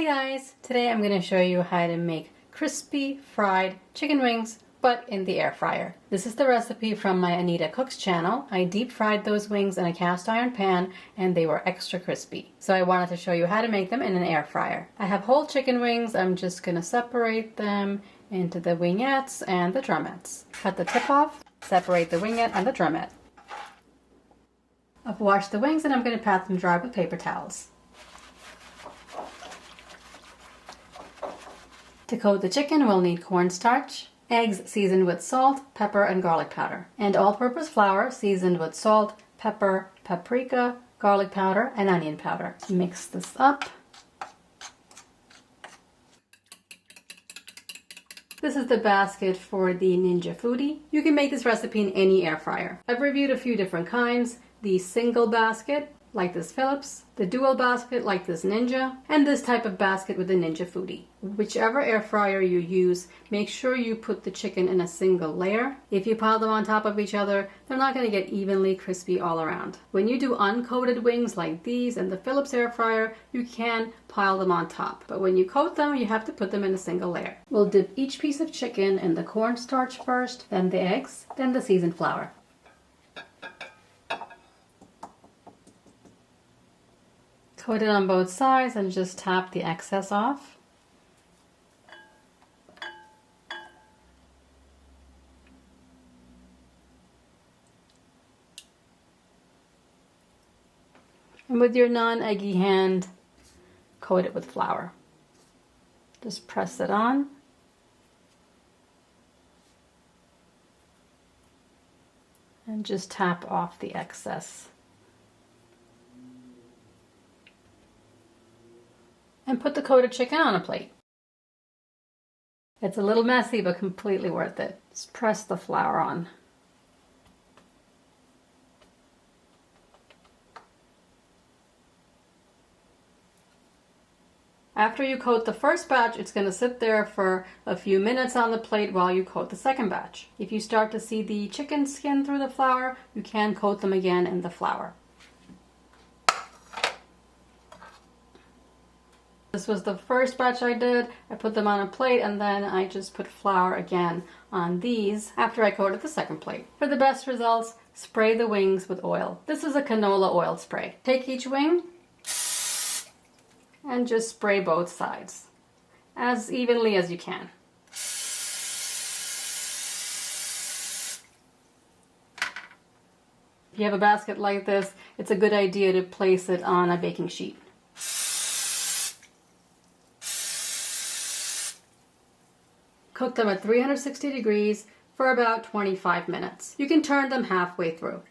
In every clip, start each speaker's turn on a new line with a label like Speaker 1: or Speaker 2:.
Speaker 1: Hi guys! Today I'm going to show you how to make crispy fried chicken wings, but in the air fryer. This is the recipe from my Anita Cooks channel. I deep fried those wings in a cast iron pan and they were extra crispy. So I wanted to show you how to make them in an air fryer. I have whole chicken wings. I'm just going to separate them into the wingettes and the drumettes. Cut the tip off, separate the wingette and the drumette. I've washed the wings and I'm going to pat them dry with paper towels. To coat the chicken, we'll need cornstarch, eggs seasoned with salt, pepper, and garlic powder, and all-purpose flour seasoned with salt, pepper, paprika, garlic powder, and onion powder. Mix this up. This is the basket for the Ninja Foodie. You can make this recipe in any air fryer. I've reviewed a few different kinds. The single basket, like this Phillips, the dual basket like this Ninja, and this type of basket with the Ninja Foodie. Whichever air fryer you use, make sure you put the chicken in a single layer. If you pile them on top of each other, they're not going to get evenly crispy all around. When you do uncoated wings like these in the Phillips air fryer, you can pile them on top. But when you coat them, you have to put them in a single layer. We'll dip each piece of chicken in the cornstarch first, then the eggs, then the seasoned flour. Coat it on both sides and just tap the excess off. And with your non-eggy hand, coat it with flour. Just press it on. And just tap off the excess. And put the coated chicken on a plate. It's a little messy, but completely worth it. Just press the flour on. After you coat the first batch, it's going to sit there for a few minutes on the plate while you coat the second batch. If you start to see the chicken skin through the flour, you can coat them again in the flour. This was the first batch I did. I put them on a plate and then I just put flour again on these after I coated the second plate. For the best results, spray the wings with oil. This is a canola oil spray. Take each wing and just spray both sides as evenly as you can. If you have a basket like this, it's a good idea to place it on a baking sheet. Cook them at 360 degrees for about 25 minutes. You can turn them halfway through.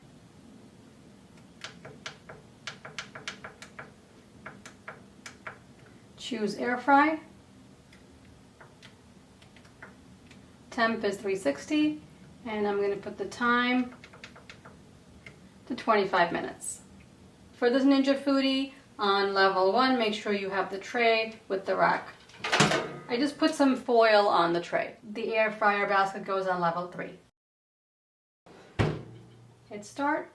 Speaker 1: Choose air fry. Temp is 360, and I'm going to put the time to 25 minutes. For this Ninja Foodie, on level 1, make sure you have the tray with the rack. I just put some foil on the tray. The air fryer basket goes on level 3. Hit start.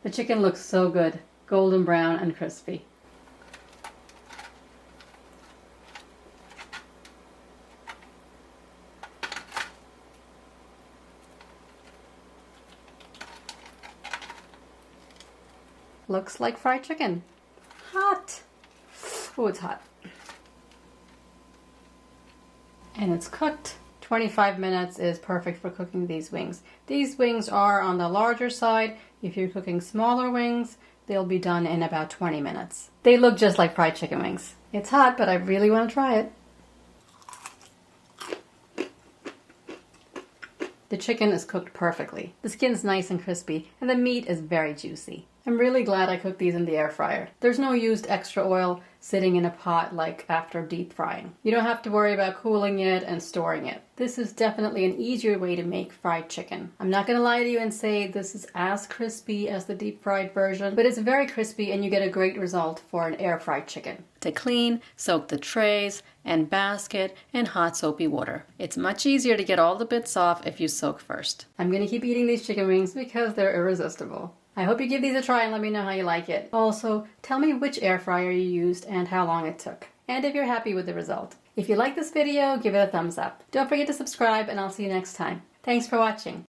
Speaker 1: The chicken looks so good, golden brown and crispy. Looks like fried chicken. Hot! Oh, it's hot. And it's cooked. 25 minutes is perfect for cooking these wings. These wings are on the larger side. If you're cooking smaller wings, they'll be done in about 20 minutes. They look just like fried chicken wings. It's hot, but I really want to try it. The chicken is cooked perfectly. The skin's nice and crispy, and the meat is very juicy. I'm really glad I cooked these in the air fryer. There's no used extra oil sitting in a pot like after deep frying. You don't have to worry about cooling it and storing it. This is definitely an easier way to make fried chicken. I'm not gonna lie to you and say this is as crispy as the deep fried version, but it's very crispy and you get a great result for an air fried chicken. To clean, soak the trays and basket in hot soapy water. It's much easier to get all the bits off if you soak first. I'm gonna keep eating these chicken wings because they're irresistible. I hope you give these a try and let me know how you like it. Also, tell me which air fryer you used and how long it took, and if you're happy with the result. If you like this video, give it a thumbs up. Don't forget to subscribe, and I'll see you next time. Thanks for watching.